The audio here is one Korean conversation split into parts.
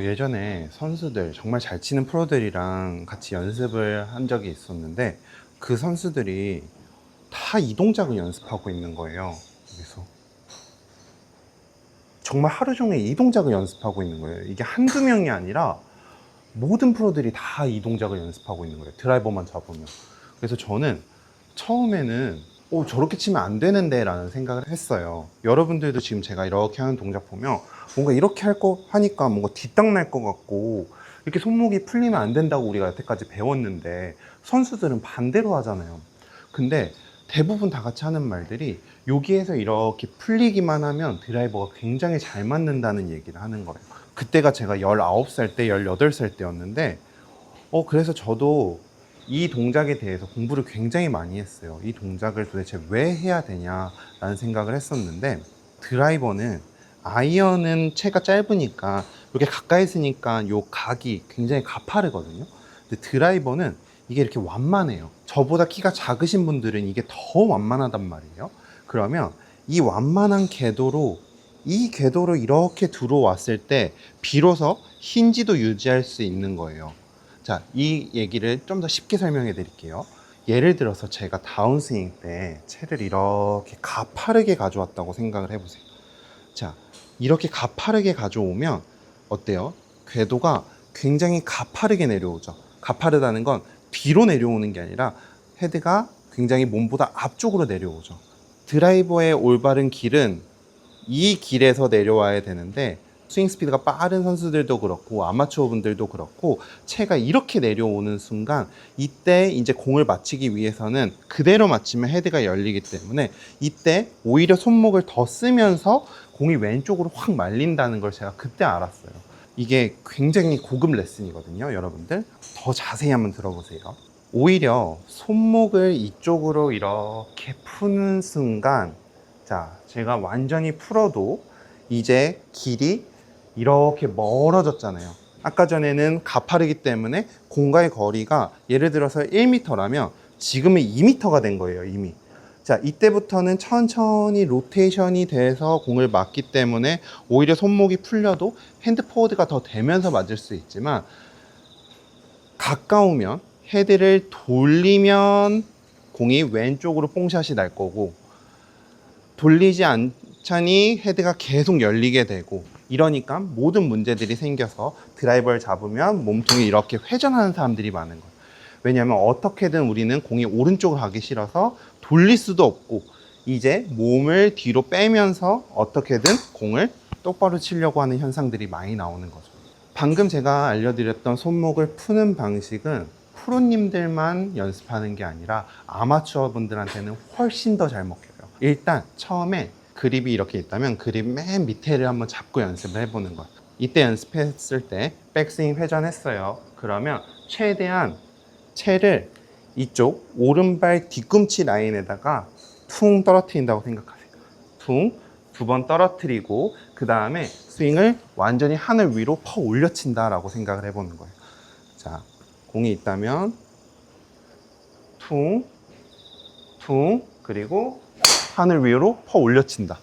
예전에 선수들, 정말 잘 치는 프로들이랑 같이 연습을 한 적이 있었는데 그 선수들이 다 이 동작을 연습하고 있는 거예요. 그래서 정말 하루 종일 이 동작을 연습하고 있는 거예요. 이게 한두 명이 아니라 모든 프로들이 다 이 동작을 연습하고 있는 거예요. 드라이버만 잡으면. 그래서 저는 처음에는 저렇게 치면 안 되는데 라는 생각을 했어요. 여러분들도 지금 제가 이렇게 하는 동작 보면 뭔가 이렇게 할 거 하니까 뭔가 뒷땅 날 것 같고 이렇게 손목이 풀리면 안 된다고 우리가 여태까지 배웠는데 선수들은 반대로 하잖아요. 근데 대부분 다 같이 하는 말들이 여기에서 이렇게 풀리기만 하면 드라이버가 굉장히 잘 맞는다는 얘기를 하는 거예요. 그때가 제가 19살 때, 18살 때였는데 그래서 저도 이 동작에 대해서 공부를 굉장히 많이 했어요. 이 동작을 도대체 왜 해야 되냐라는 생각을 했었는데 드라이버는 아이언은 채가 짧으니까 이렇게 가까이 있으니까 요 각이 굉장히 가파르거든요. 근데 드라이버는 이게 이렇게 완만해요. 저보다 키가 작으신 분들은 이게 더 완만하단 말이에요. 그러면 이 완만한 궤도로 이 궤도로 이렇게 들어왔을 때 비로소 힌지도 유지할 수 있는 거예요. 자, 이 얘기를 좀 더 쉽게 설명해 드릴게요. 예를 들어서 제가 다운스윙 때 채를 이렇게 가파르게 가져왔다고 생각을 해보세요. 자, 이렇게 가파르게 가져오면 어때요? 궤도가 굉장히 가파르게 내려오죠. 가파르다는 건 뒤로 내려오는 게 아니라 헤드가 굉장히 몸보다 앞쪽으로 내려오죠. 드라이버의 올바른 길은 이 길에서 내려와야 되는데 스윙 스피드가 빠른 선수들도 그렇고 아마추어 분들도 그렇고 채가 이렇게 내려오는 순간 이때 이제 공을 맞히기 위해서는 그대로 맞추면 헤드가 열리기 때문에 이때 오히려 손목을 더 쓰면서 공이 왼쪽으로 확 말린다는 걸 제가 그때 알았어요. 이게 굉장히 고급 레슨이거든요. 여러분들 더 자세히 한번 들어보세요. 오히려 손목을 이쪽으로 이렇게 푸는 순간, 자, 제가 완전히 풀어도 이제 길이 이렇게 멀어졌잖아요. 아까 전에는 가파르기 때문에 공과의 거리가 예를 들어서 1m라면 지금은 2m가 된 거예요, 이미. 자, 이때부터는 천천히 로테이션이 돼서 공을 맞기 때문에 오히려 손목이 풀려도 핸드 포워드가 더 되면서 맞을 수 있지만 가까우면 헤드를 돌리면 공이 왼쪽으로 뽕샷이 날 거고 돌리지 않자니 헤드가 계속 열리게 되고 이러니까 모든 문제들이 생겨서 드라이버를 잡으면 몸통이 이렇게 회전하는 사람들이 많은 거예요. 왜냐하면 어떻게든 우리는 공이 오른쪽으로 가기 싫어서 돌릴 수도 없고 이제 몸을 뒤로 빼면서 어떻게든 공을 똑바로 치려고 하는 현상들이 많이 나오는 거죠. 방금 제가 알려드렸던 손목을 푸는 방식은 프로님들만 연습하는 게 아니라 아마추어 분들한테는 훨씬 더 잘 먹혀요. 일단 처음에 그립이 이렇게 있다면 그립 맨 밑에를 한번 잡고 연습을 해보는 거예요. 이때 연습했을 때 백스윙 회전했어요. 그러면 최대한 채를 이쪽 오른발 뒤꿈치 라인에다가 퉁 떨어뜨린다고 생각하세요. 퉁 두 번 떨어뜨리고 그 다음에 스윙을 완전히 하늘 위로 퍼 올려친다 라고 생각을 해보는 거예요. 자, 공이 있다면 퉁, 퉁, 그리고 하늘 위로 퍼 올려친다.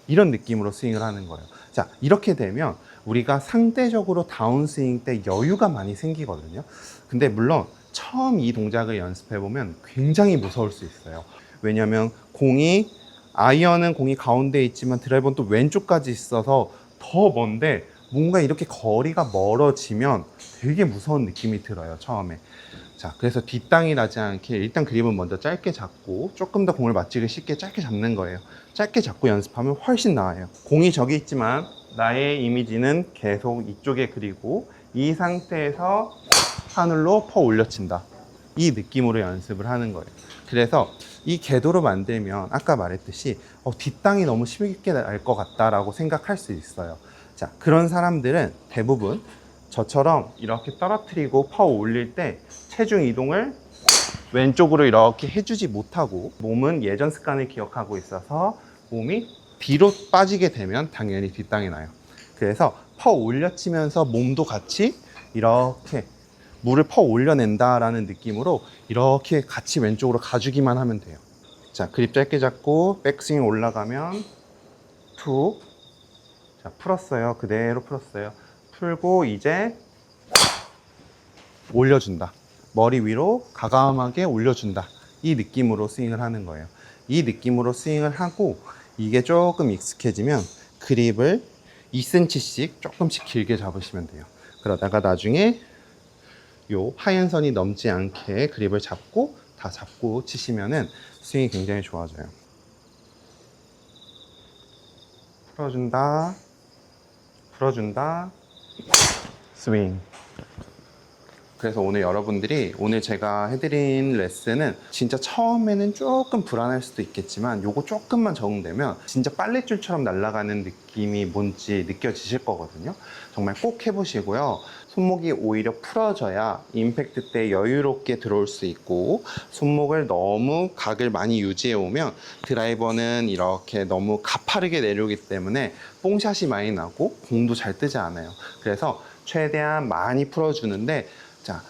이런 느낌으로 스윙을 하는 거예요. 자, 이렇게 되면 우리가 상대적으로 다운스윙 때 여유가 많이 생기거든요. 근데 물론 처음 이 동작을 연습해보면 굉장히 무서울 수 있어요. 왜냐면 아이언은 공이 가운데 있지만 드라이버는 또 왼쪽까지 있어서 더 먼데 뭔가 이렇게 거리가 멀어지면 되게 무서운 느낌이 들어요, 처음에. 자, 그래서 뒷땅이 나지 않게 일단 그립은 먼저 짧게 잡고 조금 더 공을 맞추기 쉽게 짧게 잡는 거예요. 짧게 잡고 연습하면 훨씬 나아요. 공이 저기 있지만 나의 이미지는 계속 이쪽에 그리고 이 상태에서 하늘로 퍼 올려친다. 이 느낌으로 연습을 하는 거예요. 그래서 이 궤도로 만들면 아까 말했듯이 뒷땅이 너무 쉽게 날 것 같다라고 생각할 수 있어요. 자, 그런 사람들은 대부분 저처럼 이렇게 떨어뜨리고 퍼 올릴 때 체중 이동을 왼쪽으로 이렇게 해주지 못하고 몸은 예전 습관을 기억하고 있어서 몸이 뒤로 빠지게 되면 당연히 뒷땅이 나요. 그래서 퍼 올려치면서 몸도 같이 이렇게 물을 퍼 올려낸다라는 느낌으로 이렇게 같이 왼쪽으로 가주기만 하면 돼요. 자, 그립 짧게 잡고 백스윙 올라가면 툭. 자, 풀었어요. 그대로 풀었어요. 풀고 이제 올려준다. 머리 위로 가감하게 올려준다. 이 느낌으로 스윙을 하는 거예요. 이 느낌으로 스윙을 하고 이게 조금 익숙해지면 그립을 2cm씩 조금씩 길게 잡으시면 돼요. 그러다가 나중에 요 하얀 선이 넘지 않게 그립을 잡고 다 잡고 치시면은 스윙이 굉장히 좋아져요. 풀어준다, 풀어준다, 스윙. 그래서 오늘 여러분들이 오늘 제가 해드린 레슨은 진짜 처음에는 조금 불안할 수도 있겠지만 요거 조금만 적응되면 진짜 빨랫줄처럼 날아가는 느낌이 뭔지 느껴지실 거거든요. 정말 꼭 해보시고요. 손목이 오히려 풀어져야 임팩트 때 여유롭게 들어올 수 있고, 손목을 너무 각을 많이 유지해 오면 드라이버는 이렇게 너무 가파르게 내려오기 때문에 뽕샷이 많이 나고 공도 잘 뜨지 않아요. 그래서 최대한 많이 풀어주는데, 자,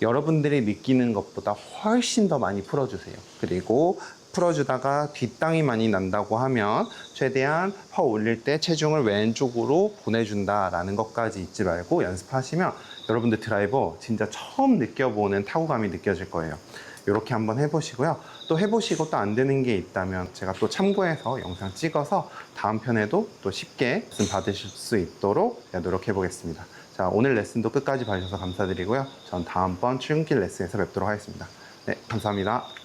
여러분들이 느끼는 것보다 훨씬 더 많이 풀어주세요. 그리고 풀어주다가 뒷땅이 많이 난다고 하면 최대한 퍼 올릴 때 체중을 왼쪽으로 보내준다라는 것까지 잊지 말고 연습하시면 여러분들 드라이버 진짜 처음 느껴보는 타구감이 느껴질 거예요. 이렇게 한번 해보시고요. 또 해보시고 또 안 되는 게 있다면 제가 또 참고해서 영상 찍어서 다음 편에도 또 쉽게 레슨 받으실 수 있도록 노력해 보겠습니다. 자, 오늘 레슨도 끝까지 봐주셔서 감사드리고요. 전 다음번 출근길 레슨에서 뵙도록 하겠습니다. 네, 감사합니다.